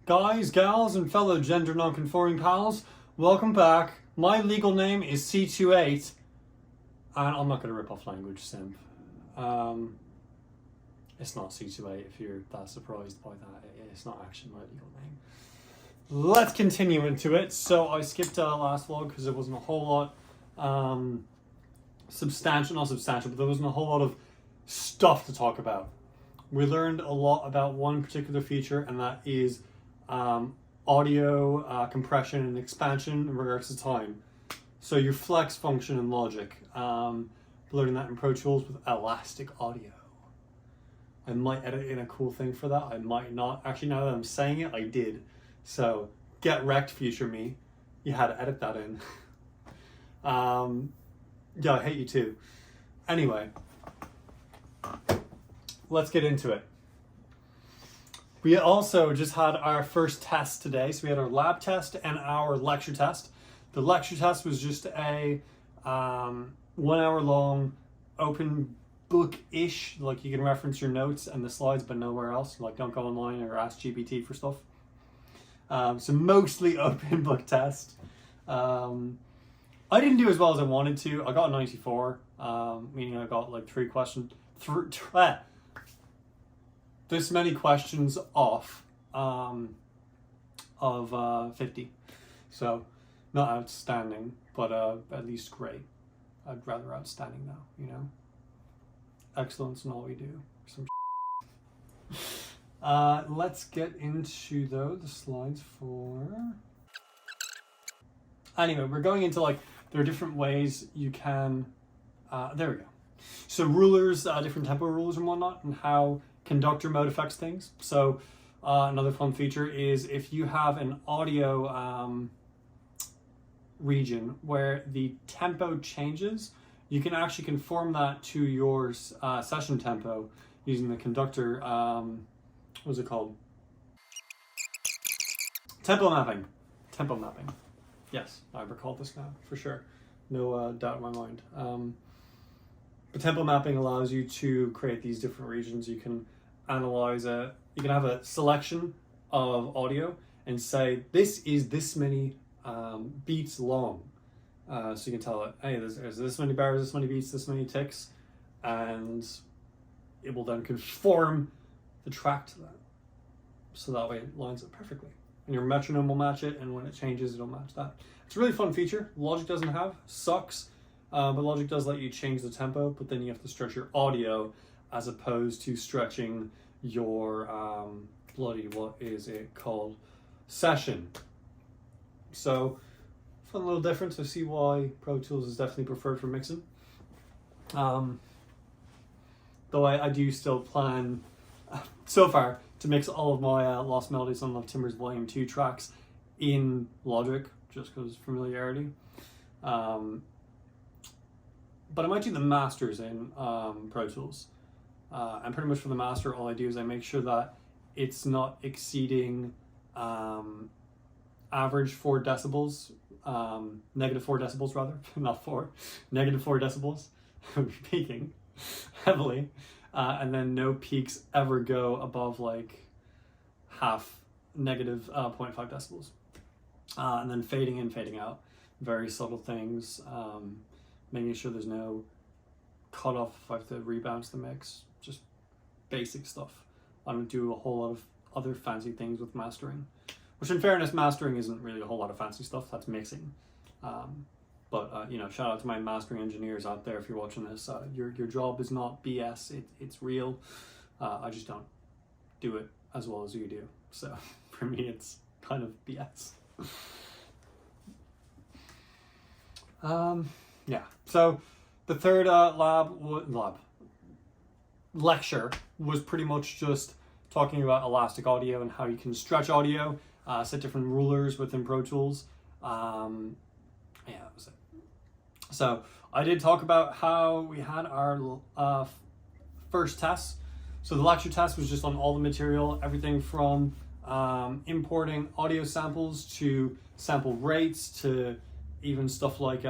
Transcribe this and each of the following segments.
Guys, gals, and fellow gender non-conforming pals, welcome back. My legal name is C28, and I'm not going to rip off language simp. It's not C28 if you're that surprised by that. It's not actually my legal name. Let's continue into it. So I skipped last vlog because there wasn't a whole lot substantial, not substantial, but there wasn't a whole lot of stuff to talk about. We learned a lot about one particular feature, and that is audio compression and expansion in regards to time. So your flex function in Logic, learning that in Pro Tools with elastic audio. I might edit in a cool thing for that. I might not. Actually, now that I'm saying it, I did. So get wrecked, future me. You had to edit that in. Yeah, I hate you too. Anyway, let's get into it. We also just had our first test today. So we had our lab test and our lecture test. The lecture test was just a 1 hour long open book-ish, like you can reference your notes and the slides but nowhere else, like don't go online or ask GPT for stuff. So mostly open book test. I didn't do as well as I wanted to. I got a 94, meaning I got like 3 questions, this many questions off of 50. So not outstanding, but at least great. I'd rather outstanding though, you know? Excellence in all we do. Some let's get into though the slides for... Anyway, we're going into like, there are different ways you can, there we go. So rulers, different tempo rulers and whatnot, and how conductor mode affects things. So another fun feature is if you have an audio region where the tempo changes, you can actually conform that to your session tempo using the conductor, what's it called? Tempo mapping. Tempo mapping. Yes, I recall this now, for sure. No doubt in my mind. But tempo mapping allows you to create these different regions. You can analyze you can have a selection of audio and say, this is this many beats long. So you can tell it, hey, there's this many bars, this many beats, this many ticks, and it will then conform the track to that. So that way it lines up perfectly. And your metronome will match it, and when it changes, it'll match that. It's a really fun feature. Logic doesn't have, sucks, but Logic does let you change the tempo, but then you have to stretch your audio as opposed to stretching your what is it called? Session. So, fun little difference. I see why Pro Tools is definitely preferred for mixing. Though I do still plan, so far, to mix all of my Lost Melodies Unloved Timbres Volume 2 tracks in Logic, just because familiarity. But I might do the masters in Pro Tools. And pretty much for the master, all I do is I make sure that it's not exceeding average 4 decibels, negative 4 decibels rather, not 4, negative 4 decibels, peaking heavily. And then no peaks ever go above like half, negative 0.5 decibels. And then fading in, fading out, very subtle things, making sure there's no cutoff if I have to rebalance the mix, just basic stuff. I don't do a whole lot of other fancy things with mastering, which in fairness, mastering isn't really a whole lot of fancy stuff, that's mixing. But you know, shout out to my mastering engineers out there if you're watching this. Your job is not BS, it's real. I just don't do it as well as you do. So for me, it's kind of BS. Yeah, so the third lecture was pretty much just talking about elastic audio and how you can stretch audio, set different rulers within Pro Tools. Yeah, that was it. So I did talk about how we had our first test. So the lecture test was just on all the material, everything from importing audio samples to sample rates to even stuff like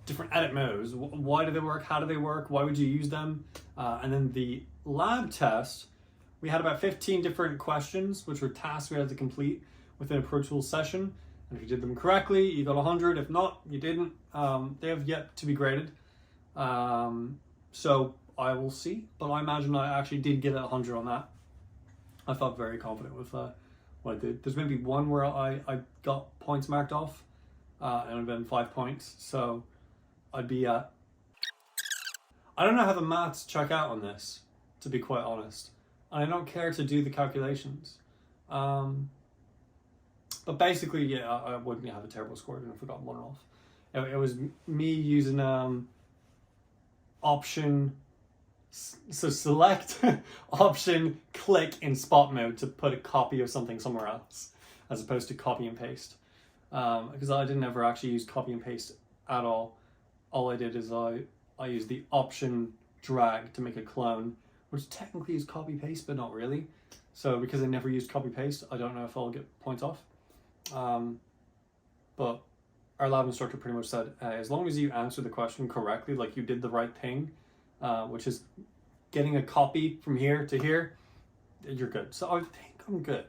different edit modes. Why do they work? How do they work? Why would you use them? And then the lab test We had about 15 different questions, which were tasks we had to complete within a Pro Tools session. And if you did them correctly, you got 100. If not, you didn't. They have yet to be graded. So I will see, but I imagine I actually did get 100 on that. I felt very confident with what I did. There's maybe one where I got points marked off, and it'd been 5 points. So I'd be at... I don't know how the maths check out on this, to be quite honest. And I don't care to do the calculations. But basically, yeah, I wouldn't have a terrible score even if I got one off. It was me using select option click in spot mode to put a copy of something somewhere else, as opposed to copy and paste. Because I didn't ever actually use copy and paste at all. All I did is I used the option drag to make a clone, which technically is copy paste, but not really. So because I never used copy paste, I don't know if I'll get points off. But our lab instructor pretty much said, as long as you answer the question correctly, like you did the right thing, which is getting a copy from here to here, you're good. So I think I'm good.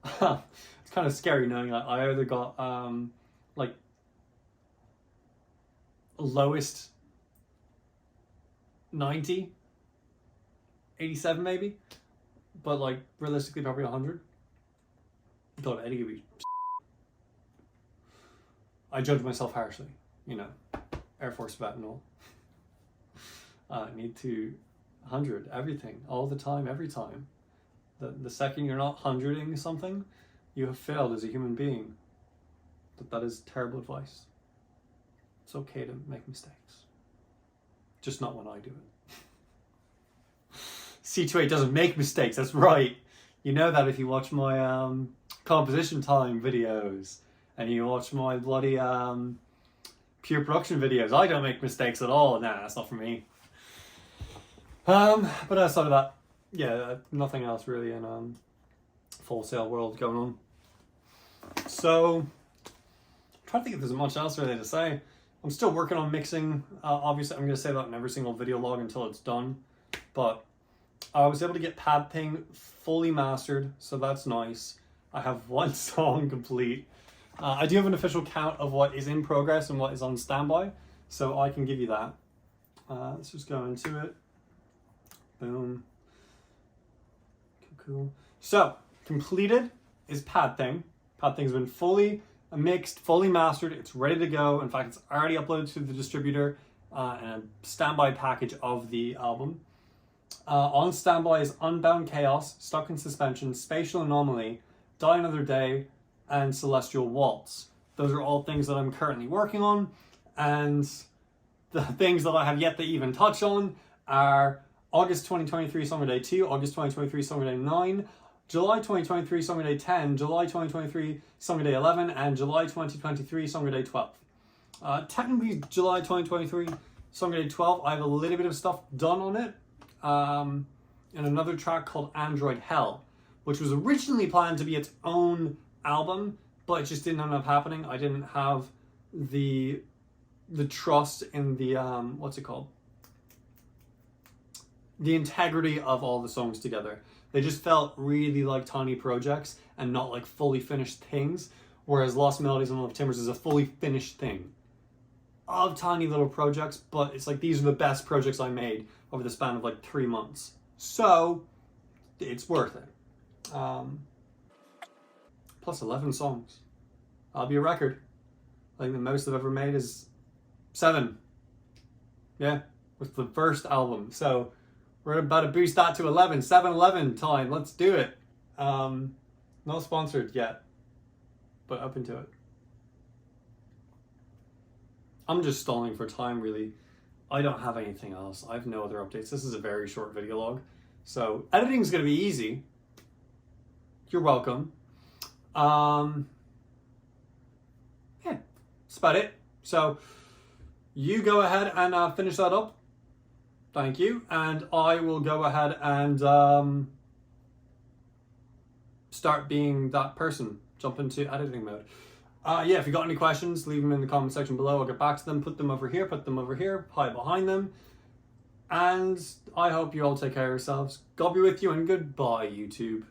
It's kind of scary knowing I either got like lowest 90, 87 maybe, but like realistically probably 100. God, Eddie would be... I judge myself harshly, you know, Air Force vet and all. I need to 100 everything, all the time, every time. The second you're not 100ing something, you have failed as a human being. That is terrible advice. It's okay to make mistakes. Just not when I do it. C28 doesn't make mistakes, that's right. You know that if you watch my composition time videos and you watch my bloody pure production videos. I don't make mistakes at all. Nah, that's not for me. But outside of that, yeah, nothing else really in Full Sail world going on. So I'm trying to think if there's much else really to say. I'm still working on mixing. Obviously I'm going to say that in every single video log until it's done, but I was able to get Pad Thing fully mastered, so that's nice. I have one song complete. I do have an official count of what is in progress and what is on standby, so I can give you that. Let's just go into it. Boom. Cool. So, completed is Pad Thing. Pad Thing's been fully mixed, fully mastered. It's ready to go. In fact, it's already uploaded to the distributor and a standby package of the album. On standby is Unbound Chaos, Stuck in Suspension, Spatial Anomaly, Die Another Day, and Celestial Waltz. Those are all things that I'm currently working on, and the things that I have yet to even touch on are August 2023 Song of Day 2, August 2023 Song of Day 9, July 2023 Song of Day 10, July 2023 Song of Day 11, and July 2023 Song of Day 12. Technically July 2023 Song of Day 12, I have a little bit of stuff done on it, and another track called Android Hell, which was originally planned to be its own album, but it just didn't end up happening. I didn't have the trust in the what's it called? The integrity of all the songs together. They just felt really like tiny projects and not like fully finished things, whereas Lost Melodies Unloved Timbres is a fully finished thing of tiny little projects, but it's like these are the best projects I made over the span of like 3 months. So it's worth it. Plus 11 songs. I'll be a record. I think the most I've ever made is 7. Yeah, with the first album. So we're about to boost that to 11. 7-11 time. Let's do it. Not sponsored yet, but open to it. I'm just stalling for time, really. I don't have anything else. I have no other updates. This is a very short video log. So editing is going to be easy. You're welcome. Yeah, that's about it. So you go ahead and finish that up. Thank you. And I will go ahead and start being that person. Jump into editing mode. Yeah, if you got any questions, leave them in the comment section below. I'll get back to them, put them over here, hide behind them. And I hope you all take care of yourselves. God be with you, and goodbye, YouTube.